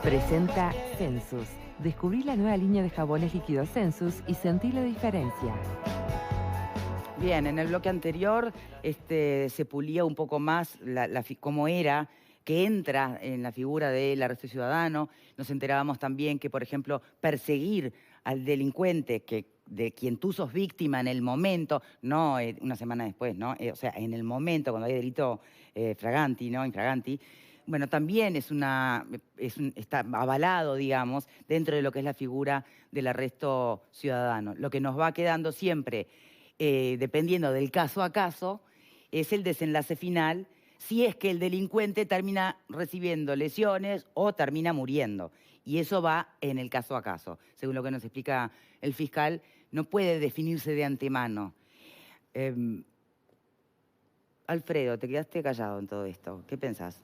Presenta Sensus. Descubrí la nueva línea de jabones líquidos Sensus y sentí la diferencia. Bien, en el bloque anterior se pulía un poco más cómo era, que entra en la figura del arresto ciudadano. Nos enterábamos también que, por ejemplo, perseguir al delincuente de quien tú sos víctima en el momento, no una semana después, ¿no? O sea, en el momento, cuando hay delito fraganti, ¿no? Infraganti. Bueno, también está avalado, digamos, dentro de lo que es la figura del arresto ciudadano. Lo que nos va quedando siempre, dependiendo del caso a caso, es el desenlace final, si es que el delincuente termina recibiendo lesiones o termina muriendo. Y eso va en el caso a caso. Según lo que nos explica el fiscal, no puede definirse de antemano. Alfredo, te quedaste callado en todo esto. ¿Qué pensás?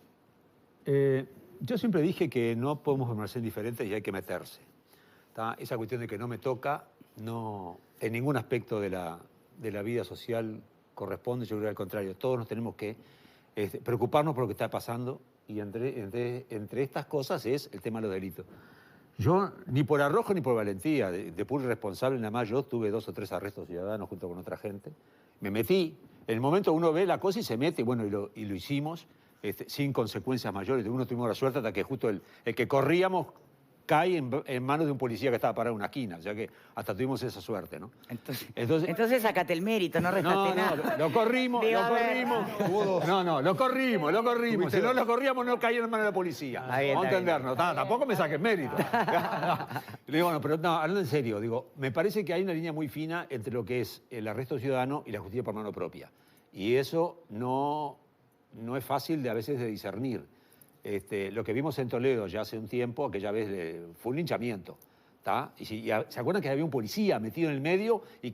Yo siempre dije que no podemos permanecer indiferentes y hay que meterse. ¿Tá? Esa cuestión de que no me toca, no, en ningún aspecto de la vida social corresponde, yo creo al contrario. Todos nos tenemos que preocuparnos por lo que está pasando y entre estas cosas es el tema de los delitos. Yo, ni por arrojo ni por valentía, de puro irresponsable, nada más yo tuve 2 o 3 arrestos ciudadanos junto con otra gente. Me metí. En el momento uno ve la cosa y se mete, bueno, y lo hicimos. Sin consecuencias mayores. Uno tuvimos la suerte hasta que justo el que corríamos cae en manos de un policía que estaba parado en una esquina. O sea que hasta tuvimos esa suerte, ¿no? Entonces sacate el mérito, no restaste nada. Lo corrimos. Lo corrimos. Si no lo corríamos, no caía en manos de la policía. Vamos a entendernos. Tampoco me saques mérito. Le digo, bueno, pero no, hablando en serio, digo, me parece que hay una línea muy fina entre lo que es el arresto ciudadano y la justicia por mano propia. Y eso no es fácil a veces de discernir. Lo que vimos en Toledo ya hace un tiempo, aquella vez fue un linchamiento. ¿Tá? Y ¿se acuerdan que había un policía metido en el medio y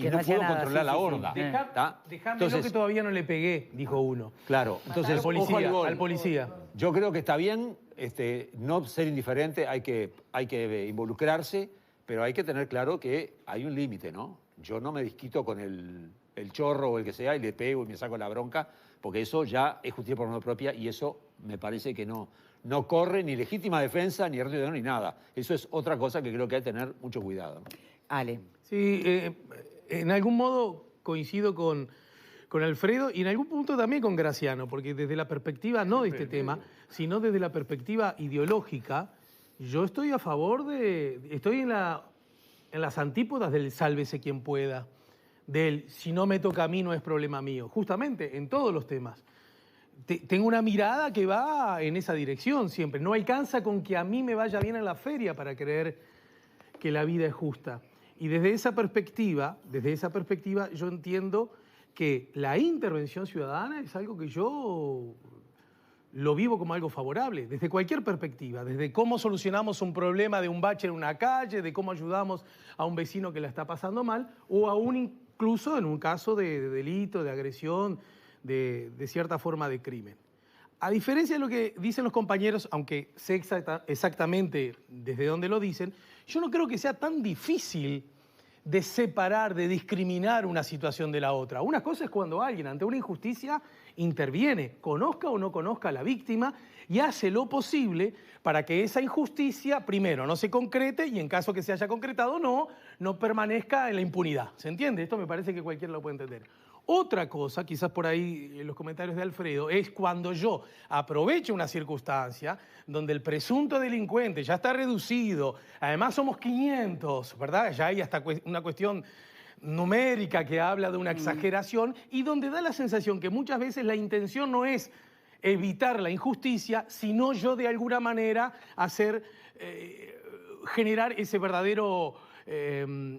no pudo controlar la horda? Déjame que todavía no le pegué, dijo uno. Claro, entonces al policía. Yo creo que está bien no ser indiferente, hay que involucrarse, pero hay que tener claro que hay un límite, ¿no? Yo no me desquito con el chorro o el que sea y le pego y me saco la bronca, porque eso ya es justicia por mano propia y eso me parece que no corre ni legítima defensa, ni arresto ciudadano, ni nada. Eso es otra cosa que creo que hay que tener mucho cuidado, ¿no? Ale. Sí, en algún modo coincido con Alfredo y en algún punto también con Graciano, porque desde la perspectiva no de este tema, sino desde la perspectiva ideológica, yo estoy a favor estoy en las antípodas del sálvese quien pueda, del si no me toca a mí no es problema mío, justamente en todos los temas. Tengo una mirada que va en esa dirección siempre. No alcanza con que a mí me vaya bien en la feria para creer que la vida es justa. Y desde esa perspectiva yo entiendo que la intervención ciudadana es algo que yo lo vivo como algo favorable, desde cualquier perspectiva, desde cómo solucionamos un problema de un bache en una calle, de cómo ayudamos a un vecino que la está pasando mal, o aún incluso en un caso de delito, de agresión, de cierta forma de crimen. A diferencia de lo que dicen los compañeros, aunque sé exactamente desde dónde lo dicen, yo no creo que sea tan difícil de separar, de discriminar una situación de la otra. Una cosa es cuando alguien ante una injusticia interviene, conozca o no conozca a la víctima, y hace lo posible para que esa injusticia, primero, no se concrete y en caso que se haya concretado, no permanezca en la impunidad. ¿Se entiende? Esto me parece que cualquiera lo puede entender. Otra cosa, quizás por ahí en los comentarios de Alfredo, es cuando yo aprovecho una circunstancia donde el presunto delincuente ya está reducido, además somos 500, ¿verdad? Ya hay hasta una cuestión numérica que habla de una exageración y donde da la sensación que muchas veces la intención no es evitar la injusticia, sino yo de alguna manera generar ese verdadero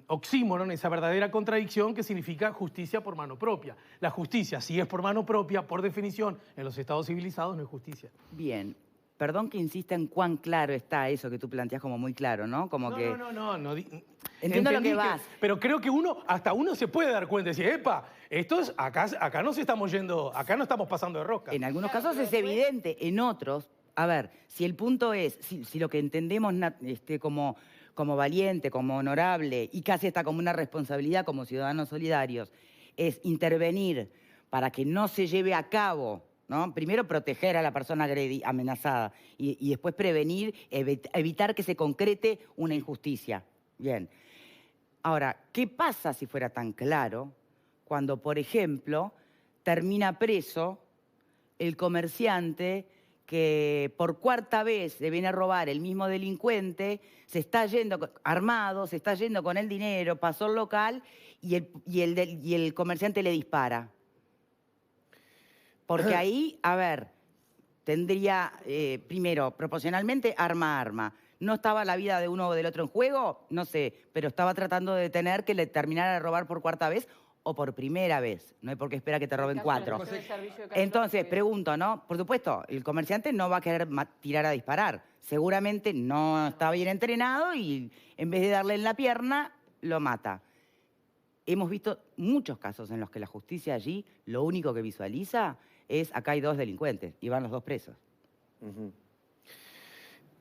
oxímoron, esa verdadera contradicción que significa justicia por mano propia. La justicia, si es por mano propia, por definición, en los estados civilizados no es justicia. Bien. Perdón que insista en cuán claro está eso que tú planteas como muy claro, ¿no? No. Entiendo lo que vas. Pero creo que hasta uno se puede dar cuenta y decir, epa, acá nos estamos yendo, acá no estamos pasando de rosca. En algunos casos es evidente, en otros, a ver, si el punto es, si lo que entendemos como valiente, como honorable y casi hasta como una responsabilidad como ciudadanos solidarios, es intervenir para que no se lleve a cabo ¿no? Primero proteger a la persona amenazada y después prevenir, evitar que se concrete una injusticia. Bien. Ahora, ¿qué pasa si fuera tan claro cuando, por ejemplo, termina preso el comerciante que por cuarta vez le viene a robar el mismo delincuente, se está yendo armado, se está yendo con el dinero, pasó el local y el comerciante le dispara? Porque ahí, a ver, tendría, primero, proporcionalmente, arma a arma. ¿No estaba la vida de uno o del otro en juego? No sé, pero estaba tratando de detener que le terminara de robar por cuarta vez o por primera vez. No hay por qué esperar que te roben cuatro. Entonces, pregunto, ¿no? Por supuesto, el comerciante no va a querer tirar a disparar. Seguramente no está bien entrenado y en vez de darle en la pierna, lo mata. Hemos visto muchos casos en los que la justicia allí lo único que visualiza es acá hay 2 delincuentes y van los 2 presos. Uh-huh.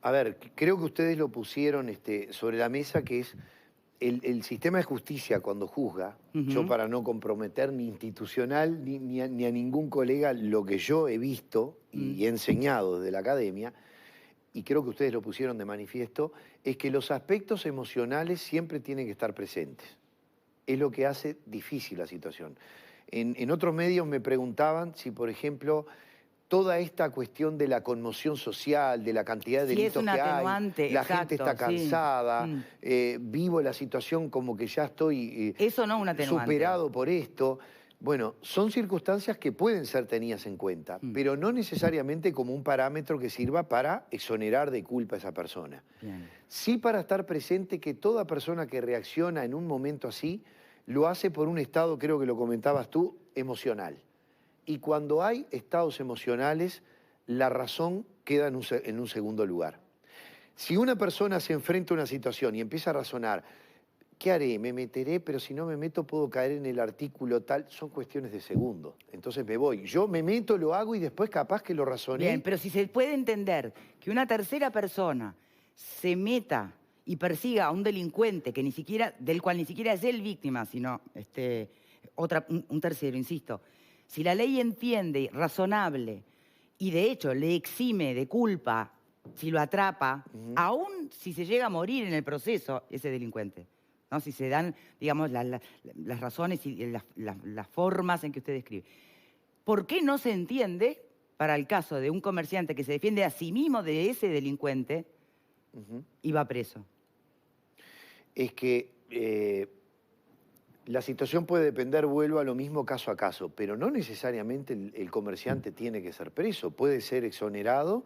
A ver, creo que ustedes lo pusieron sobre la mesa, que es el sistema de justicia cuando juzga. Yo, para no comprometer ni institucional ni a ningún colega, lo que yo he visto y he enseñado desde la academia, y creo que ustedes lo pusieron de manifiesto, es que los aspectos emocionales siempre tienen que estar presentes. Es lo que hace difícil la situación. En otros medios me preguntaban si, por ejemplo, toda esta cuestión de la conmoción social, de la cantidad de delitos que hay, la gente está cansada, vivo la situación como que ya estoy Eso no es un atenuante. Superado por esto. Bueno, son circunstancias que pueden ser tenidas en cuenta, pero no necesariamente como un parámetro que sirva para exonerar de culpa a esa persona. Bien. Sí, para estar presente que toda persona que reacciona en un momento así lo hace por un estado, creo que lo comentabas tú, emocional. Y cuando hay estados emocionales, la razón queda en un segundo lugar. Si una persona se enfrenta a una situación y empieza a razonar, ¿qué haré? ¿Me meteré? Pero si no me meto puedo caer en el artículo tal. Son cuestiones de segundo. Entonces me voy. Yo me meto, lo hago y después capaz que lo razoné. Bien, pero si se puede entender que una tercera persona se meta y persiga a un delincuente que del cual ni siquiera es él víctima, sino un tercero, insisto. Si la ley entiende razonable y de hecho le exime de culpa si lo atrapa, aún si se llega a morir en el proceso ese delincuente, ¿no? Si se dan, digamos, las razones y las formas en que usted describe. ¿Por qué no se entiende para el caso de un comerciante que se defiende a sí mismo de ese delincuente y va preso? Es que la situación puede depender, vuelvo a lo mismo caso a caso, pero no necesariamente el comerciante tiene que ser preso, puede ser exonerado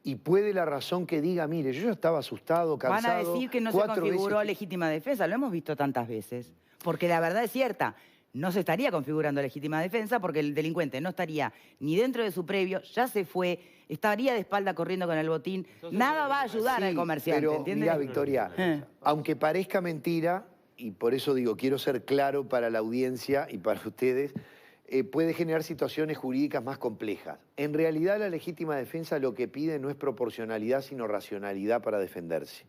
y puede la razón que diga, mire, yo ya estaba asustado, cansado. Van a decir que no se configuró legítima defensa, lo hemos visto tantas veces, porque la verdad es cierta, no se estaría configurando legítima defensa porque el delincuente no estaría ni dentro de su previo, ya se fue, estaría de espalda corriendo con el botín, nada va a ayudar al comerciante, pero, ¿entiendes? Mirá, Victoria, aunque parezca mentira, y por eso digo, quiero ser claro para la audiencia y para ustedes, puede generar situaciones jurídicas más complejas. En realidad, la legítima defensa lo que pide no es proporcionalidad, sino racionalidad para defenderse.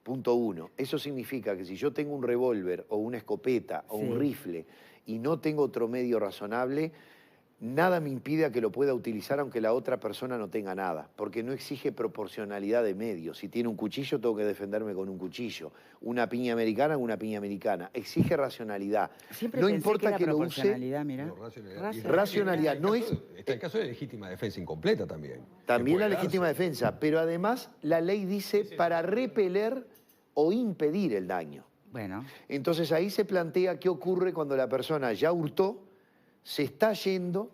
Punto 1. Eso significa que si yo tengo un revólver o una escopeta o un rifle y no tengo otro medio razonable, nada me impide a que lo pueda utilizar aunque la otra persona no tenga nada, porque no exige proporcionalidad de medios. Si tiene un cuchillo, tengo que defenderme con un cuchillo. Una piña americana, una piña americana. Exige racionalidad. Siempre no pensé importa que lo use. Mirá. No, Racionalidad. No es. Está el caso de legítima defensa incompleta también. También la legítima defensa, pero además la ley dice para repeler o impedir el daño. Bueno. Entonces ahí se plantea qué ocurre cuando la persona ya hurtó, se está yendo,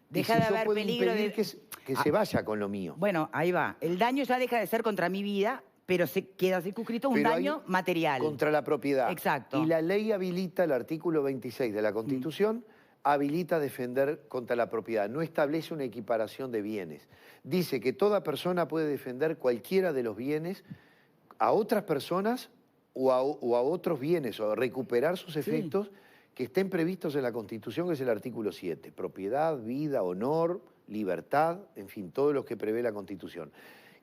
deja de haber peligro de que se vaya con lo mío. Bueno, ahí va. El daño ya deja de ser contra mi vida, pero se queda circunscrito un daño material. Contra la propiedad. Exacto. Y la ley habilita, el artículo 26 de la Constitución, habilita defender contra la propiedad. No establece una equiparación de bienes. Dice que toda persona puede defender cualquiera de los bienes a otras personas o a otros bienes, o recuperar sus efectos que estén previstos en la Constitución, que es el artículo 7. Propiedad, vida, honor, libertad, en fin, todos los que prevé la Constitución.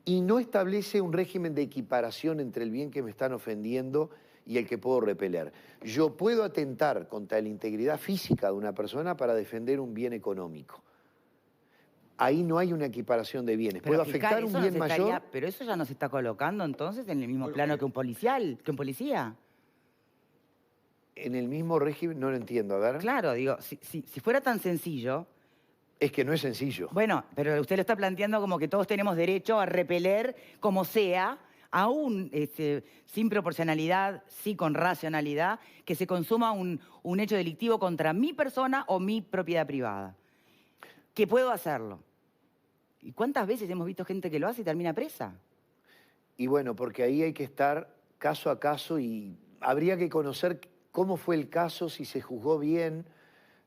Y no establece un régimen de equiparación entre el bien que me están ofendiendo y el que puedo repeler. Yo puedo atentar contra la integridad física de una persona para defender un bien económico. ahí no hay una equiparación de bienes. Puedo afectar un bien mayor. Pero eso ya no se está colocando entonces en el mismo plano que un policial, que un policía. En el mismo régimen, no lo entiendo, a ver. Claro, digo, si fuera tan sencillo. Es que no es sencillo. Bueno, pero usted lo está planteando como que todos tenemos derecho a repeler como sea, aún sin proporcionalidad, sí con racionalidad, que se consuma un hecho delictivo contra mi persona o mi propiedad privada. Que puedo hacerlo. ¿Y cuántas veces hemos visto gente que lo hace y termina presa? Y bueno, porque ahí hay que estar caso a caso y habría que conocer cómo fue el caso, si se juzgó bien,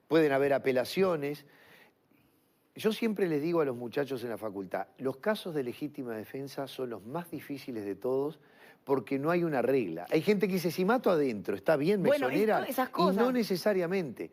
pueden haber apelaciones. Yo siempre les digo a los muchachos en la facultad, los casos de legítima defensa son los más difíciles de todos porque no hay una regla. Hay gente que dice, si mato adentro, está bien, me exonera. Esas cosas. Y no necesariamente.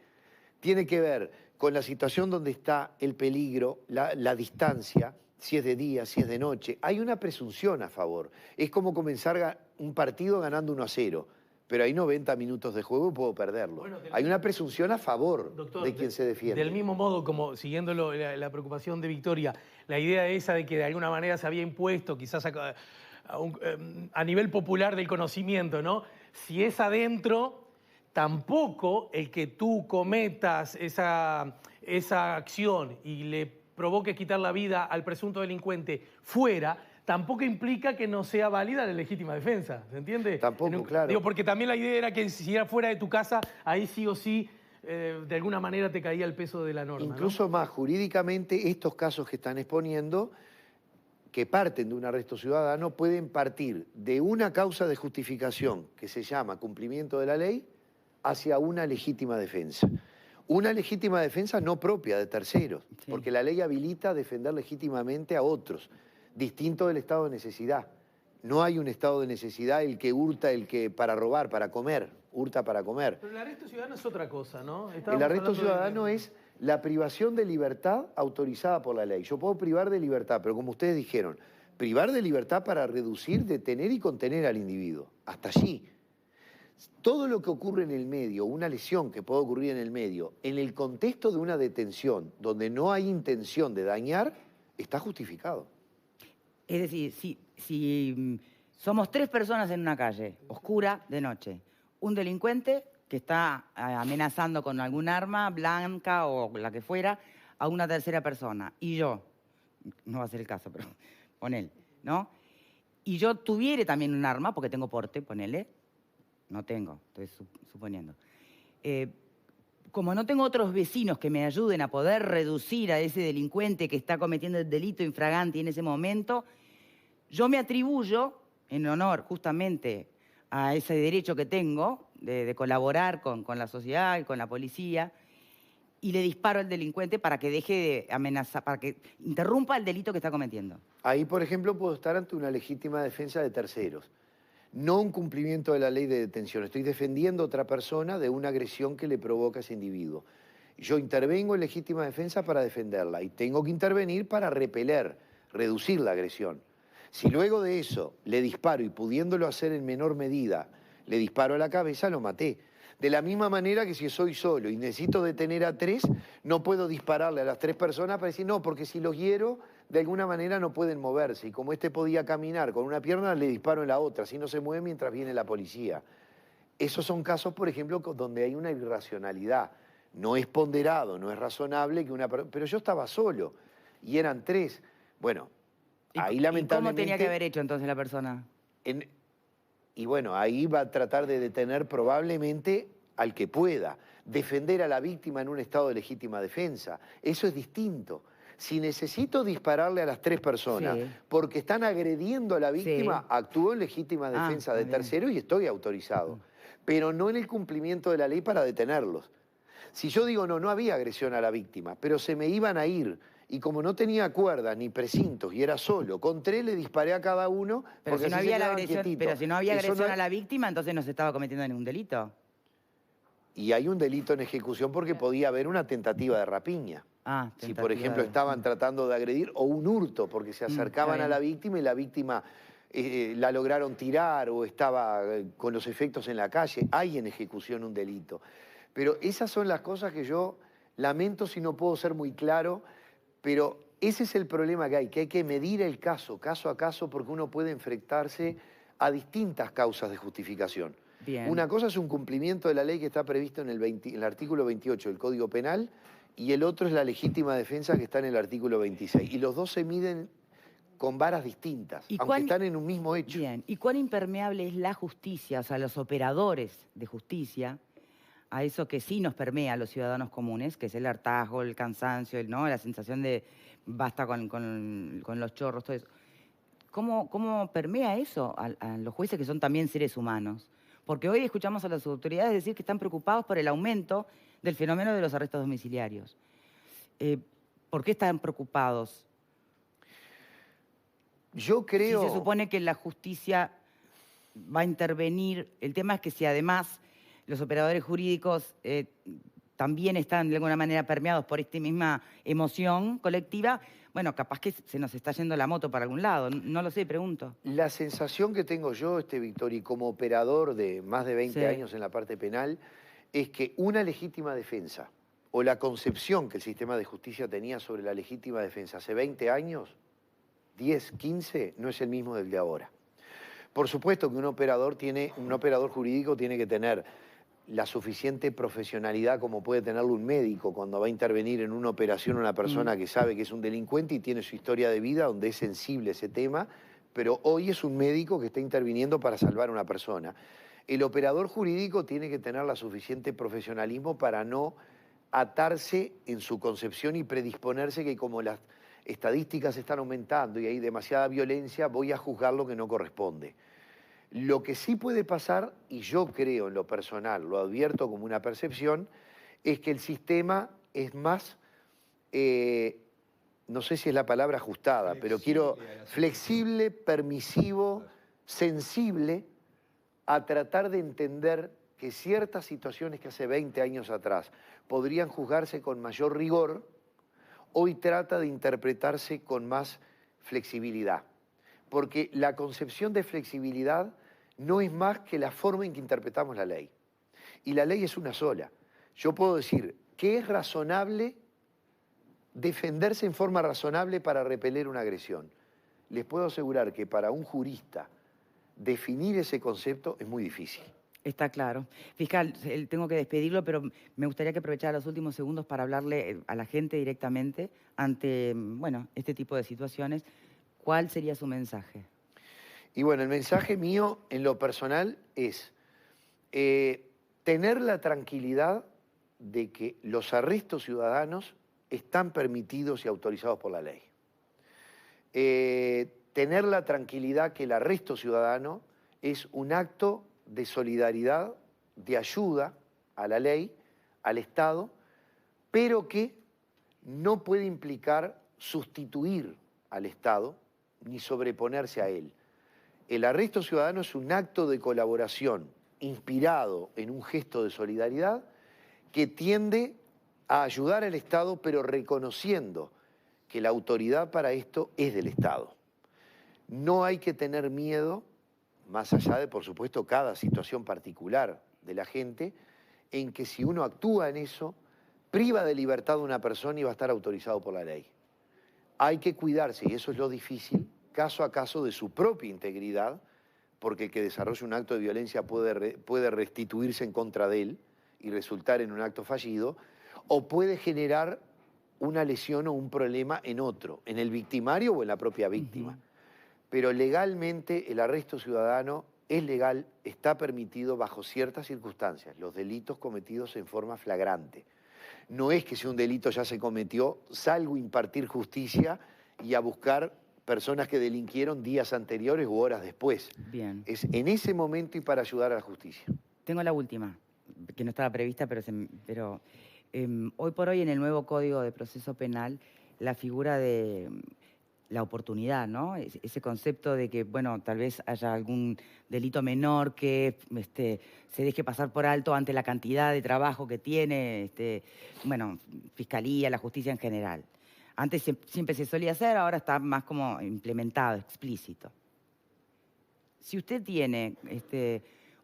Tiene que ver con la situación donde está el peligro, la distancia, si es de día, si es de noche. Hay una presunción a favor. Es como comenzar un partido ganando 1-0. Pero hay 90 minutos de juego y puedo perderlo. Bueno, hay una presunción a favor, doctor, de quien se defiende. Del mismo modo, como siguiendo la preocupación de Victoria, la idea esa de que de alguna manera se había impuesto, quizás a nivel popular del conocimiento, ¿no? Si es adentro, tampoco el que tú cometas esa acción y le provoques quitar la vida al presunto delincuente fuera, tampoco implica que no sea válida la legítima defensa, ¿se entiende? Tampoco, claro. Digo, porque también la idea era que si era fuera de tu casa, ahí sí o sí, de alguna manera te caía el peso de la norma. Incluso ¿no? más, jurídicamente, estos casos que están exponiendo, que parten de un arresto ciudadano, pueden partir de una causa de justificación, que se llama cumplimiento de la ley, hacia una legítima defensa. Una legítima defensa no propia de terceros, sí, porque la ley habilita a defender legítimamente a otros, distinto del estado de necesidad. No hay un estado de necesidad el que hurta, el que para robar, para comer, hurta para comer. Pero el arresto ciudadano es otra cosa, ¿no? El arresto ciudadano es la privación de libertad autorizada por la ley. Yo puedo privar de libertad, pero como ustedes dijeron, privar de libertad para reducir, detener y contener al individuo. Hasta allí. Todo lo que ocurre en el medio, una lesión que puede ocurrir en el medio, en el contexto de una detención donde no hay intención de dañar, está justificado. Es decir, si somos 3 personas en una calle, oscura, de noche, un delincuente que está amenazando con algún arma blanca o la que fuera a una tercera persona, y yo, no va a ser el caso, pero ponele, ¿no? Y yo tuviere también un arma, porque tengo porte, ponele, no tengo, estoy suponiendo. Como no tengo otros vecinos que me ayuden a poder reducir a ese delincuente que está cometiendo el delito infragante en ese momento, yo me atribuyo, en honor justamente a ese derecho que tengo de colaborar con la sociedad y con la policía, y le disparo al delincuente para que deje de amenazar, para que interrumpa el delito que está cometiendo. Ahí, por ejemplo, puedo estar ante una legítima defensa de terceros. No un cumplimiento de la ley de detención. Estoy defendiendo a otra persona de una agresión que le provoca a ese individuo. Yo intervengo en legítima defensa para defenderla y tengo que intervenir para repeler, reducir la agresión. Si luego de eso le disparo y pudiéndolo hacer en menor medida, le disparo a la cabeza, lo maté. De la misma manera que si soy solo y necesito detener a 3, no puedo dispararle a las 3 personas para decir, no, porque si los hiero, de alguna manera no pueden moverse. Y como este podía caminar con una pierna, le disparo en la otra, así no se mueve mientras viene la policía. Esos son casos, por ejemplo, donde hay una irracionalidad. No es ponderado, no es razonable que una persona... Pero yo estaba solo y eran 3. Bueno, ahí lamentablemente... ¿Y cómo tenía que haber hecho entonces la persona? Y bueno, ahí va a tratar de detener probablemente al que pueda. Defender a la víctima en un estado de legítima defensa. Eso es distinto. Si necesito dispararle a las 3 personas porque están agrediendo a la víctima, actúo en legítima defensa de tercero y estoy autorizado. Pero no en el cumplimiento de la ley para detenerlos. Si yo digo, no había agresión a la víctima, pero se me iban a ir... Y como no tenía cuerdas ni precintos y era solo, con 3 le disparé a cada uno. Pero si no había agresión a la víctima, entonces no se estaba cometiendo ningún delito. Y hay un delito en ejecución porque podía haber una tentativa de rapiña. Si, por ejemplo, estaban tratando de agredir, o un hurto, porque se acercaban a la víctima y la víctima la lograron tirar o estaba con los efectos en la calle. Hay en ejecución un delito. Pero esas son las cosas que yo lamento si no puedo ser muy claro. Pero ese es el problema que hay que medir el caso a caso, porque uno puede enfrentarse a distintas causas de justificación. Bien. Una cosa es un cumplimiento de la ley que está previsto en el artículo 28 del Código Penal, y el otro es la legítima defensa que está en el artículo 26. Y los dos se miden con varas distintas, aunque están en un mismo hecho. Bien. ¿Y cuán impermeable es la justicia, o sea, los operadores de justicia, a eso que sí nos permea a los ciudadanos comunes, que es el hartazgo, el cansancio, ¿no? La sensación de basta con los chorros, todo eso? ¿Cómo permea eso a los jueces, que son también seres humanos? Porque hoy escuchamos a las autoridades decir que están preocupados por el aumento del fenómeno de los arrestos domiciliarios. ¿Por qué están preocupados? Yo creo... Si se supone que la justicia va a intervenir, el tema es que si además los operadores jurídicos también están de alguna manera permeados por esta misma emoción colectiva, bueno, capaz que se nos está yendo la moto para algún lado. No lo sé, pregunto. La sensación que tengo yo, Víctor, y como operador de más de 20 años en la parte penal, es que una legítima defensa, o la concepción que el sistema de justicia tenía sobre la legítima defensa hace 20 años, 10, 15, no es el mismo del de ahora. Por supuesto que un operador jurídico tiene que tener la suficiente profesionalidad como puede tenerlo un médico cuando va a intervenir en una operación una persona que sabe que es un delincuente y tiene su historia de vida donde es sensible ese tema, pero hoy es un médico que está interviniendo para salvar a una persona. El operador jurídico tiene que tener la suficiente profesionalismo para no atarse en su concepción y predisponerse que como las estadísticas están aumentando y hay demasiada violencia, voy a juzgar lo que no corresponde. Lo que sí puede pasar, y yo creo en lo personal, lo advierto como una percepción, es que el sistema es más, no sé si es la palabra ajustada, pero quiero flexible, permisivo, sensible a tratar de entender que ciertas situaciones que hace 20 años atrás podrían juzgarse con mayor rigor, hoy trata de interpretarse con más flexibilidad. Porque la concepción de flexibilidad no es más que la forma en que interpretamos la ley. Y la ley es una sola. Yo puedo decir que es razonable defenderse en forma razonable para repeler una agresión. Les puedo asegurar que para un jurista definir ese concepto es muy difícil. Está claro. Fiscal, tengo que despedirlo, pero me gustaría que aprovechara los últimos segundos para hablarle a la gente directamente ante, bueno, este tipo de situaciones. ¿Cuál sería su mensaje? Y bueno, el mensaje mío en lo personal es tener la tranquilidad de que los arrestos ciudadanos están permitidos y autorizados por la ley. Tener la tranquilidad que el arresto ciudadano es un acto de solidaridad, de ayuda a la ley, al Estado, pero que no puede implicar sustituir al Estado ni sobreponerse a él. El arresto ciudadano es un acto de colaboración inspirado en un gesto de solidaridad que tiende a ayudar al Estado, pero reconociendo que la autoridad para esto es del Estado. No hay que tener miedo, más allá de, por supuesto, cada situación particular de la gente, en que si uno actúa en eso, priva de libertad a una persona y va a estar autorizado por la ley. Hay que cuidarse, y eso es lo difícil, caso a caso de su propia integridad, porque el que desarrolla un acto de violencia puede restituirse en contra de él y resultar en un acto fallido, o puede generar una lesión o un problema en otro, en el victimario o en la propia víctima. Pero legalmente el arresto ciudadano es legal, está permitido bajo ciertas circunstancias, los delitos cometidos en forma flagrante. No es que si un delito ya se cometió, salgo a impartir justicia y a buscar personas que delinquieron días anteriores u horas después. Bien. Es en ese momento y para ayudar a la justicia. Tengo la última, que no estaba prevista, pero hoy por hoy en el nuevo Código de Proceso Penal, la figura de la oportunidad, ¿no? Ese concepto de que, bueno, tal vez haya algún delito menor que se deje pasar por alto ante la cantidad de trabajo que tiene, bueno, Fiscalía, la justicia en general. Antes siempre se solía hacer, ahora está más como implementado, explícito. Si usted tiene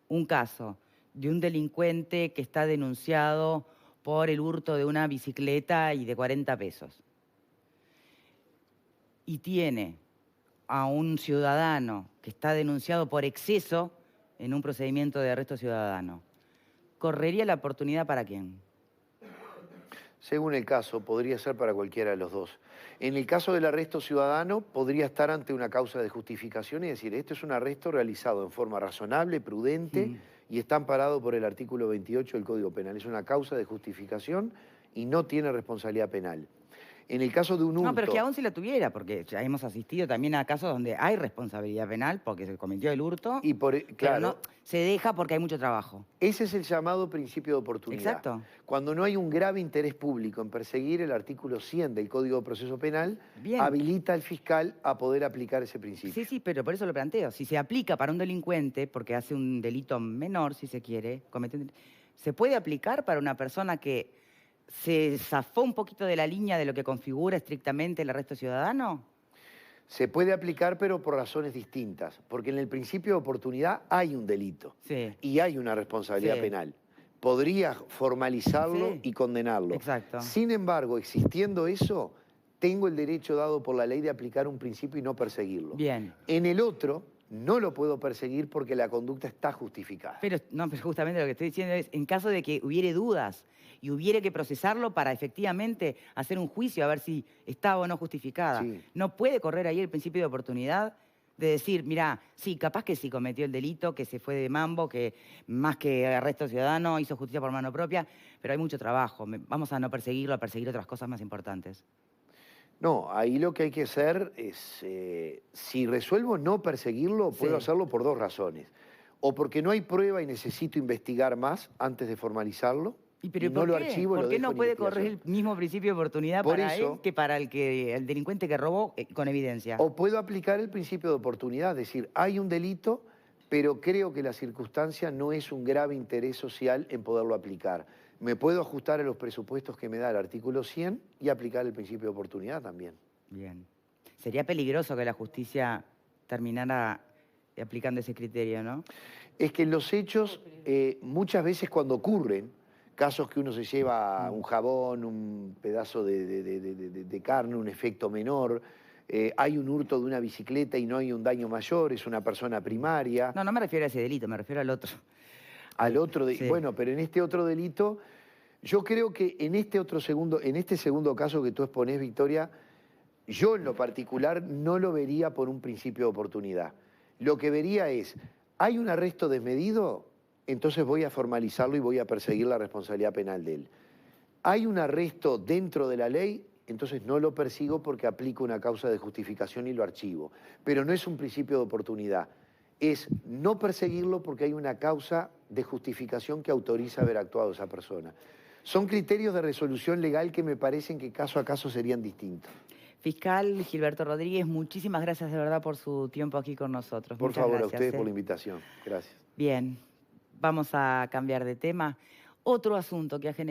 un caso de un delincuente que está denunciado por el hurto de una bicicleta y de 40 pesos, y tiene a un ciudadano que está denunciado por exceso en un procedimiento de arresto ciudadano, ¿correría la oportunidad para quién? Según el caso, podría ser para cualquiera de los dos. En el caso del arresto ciudadano, podría estar ante una causa de justificación y decir, este es un arresto realizado en forma razonable, prudente, y está amparado por el artículo 28 del Código Penal. Es una causa de justificación y no tiene responsabilidad penal. En el caso de un hurto... No, pero que aún si la tuviera, porque ya hemos asistido también a casos donde hay responsabilidad penal porque se cometió el hurto, Y pero claro, no, se deja porque hay mucho trabajo. ese es el llamado principio de oportunidad. Exacto. Cuando no hay un grave interés público en perseguir, el artículo 100 del Código de Proceso Penal Bien. habilita al fiscal a poder aplicar ese principio. Sí, sí, pero por eso lo planteo. Si se aplica para un delincuente, porque hace un delito menor, si se quiere, ¿se puede aplicar para una persona que se zafó un poquito de la línea de lo que configura estrictamente el arresto ciudadano? Se puede aplicar, pero por razones distintas, porque en el principio de oportunidad hay un delito Sí. y hay una responsabilidad Sí. penal. Podría formalizarlo Sí. y condenarlo. Exacto. Sin embargo, existiendo eso, tengo el derecho dado por la ley de aplicar un principio y no perseguirlo. Bien. En el otro, no lo puedo perseguir porque la conducta está justificada. Pero, no, pero justamente lo que estoy diciendo es, en caso de que hubiere dudas y hubiere que procesarlo para efectivamente hacer un juicio a ver si estaba o no justificada, Sí. ¿no puede correr ahí el principio de oportunidad de decir, mirá, sí, capaz que sí cometió el delito, que se fue de mambo, que más que arresto ciudadano hizo justicia por mano propia, pero hay mucho trabajo, vamos a no perseguirlo, a perseguir otras cosas más importantes? No, ahí lo que hay que hacer es, si resuelvo no perseguirlo, puedo Sí. hacerlo por dos razones. O porque no hay prueba y necesito investigar más antes de formalizarlo, ¿Y pero y no por lo qué? archivo, ¿Por lo qué dejo no en puede correr investigación? el mismo principio de oportunidad Por para eso- él que para el delincuente que robó con evidencia? O puedo aplicar el principio de oportunidad, es decir, hay un delito, pero creo que la circunstancia no es un grave interés social en poderlo aplicar. Me puedo ajustar a los presupuestos que me da el artículo 100 y aplicar el principio de oportunidad también. Bien. Sería peligroso que la justicia terminara aplicando ese criterio, ¿no? Es que en los hechos, muchas veces cuando ocurren, casos que uno se lleva un jabón, un pedazo de carne, un efecto menor, hay un hurto de una bicicleta y no hay un daño mayor, es una persona primaria. No, no me refiero a ese delito, me refiero al otro. Al otro, Sí. bueno, pero en este otro delito, yo creo que en este segundo caso que tú exponés, Victoria, yo en lo particular no lo vería por un principio de oportunidad. Lo que vería es, hay un arresto desmedido, entonces voy a formalizarlo y voy a perseguir la responsabilidad penal de él. Hay un arresto dentro de la ley, entonces no lo persigo porque aplico una causa de justificación y lo archivo. Pero no es un principio de oportunidad. Es no perseguirlo porque hay una causa de justificación que autoriza haber actuado esa persona. Son criterios de resolución legal que me parecen que caso a caso serían distintos. Fiscal Gilberto Rodríguez, muchísimas gracias de verdad por su tiempo aquí con nosotros. Por Muchas favor, gracias, a ustedes ¿eh? por la invitación. Gracias. Bien, vamos a cambiar de tema. Otro asunto que ha generado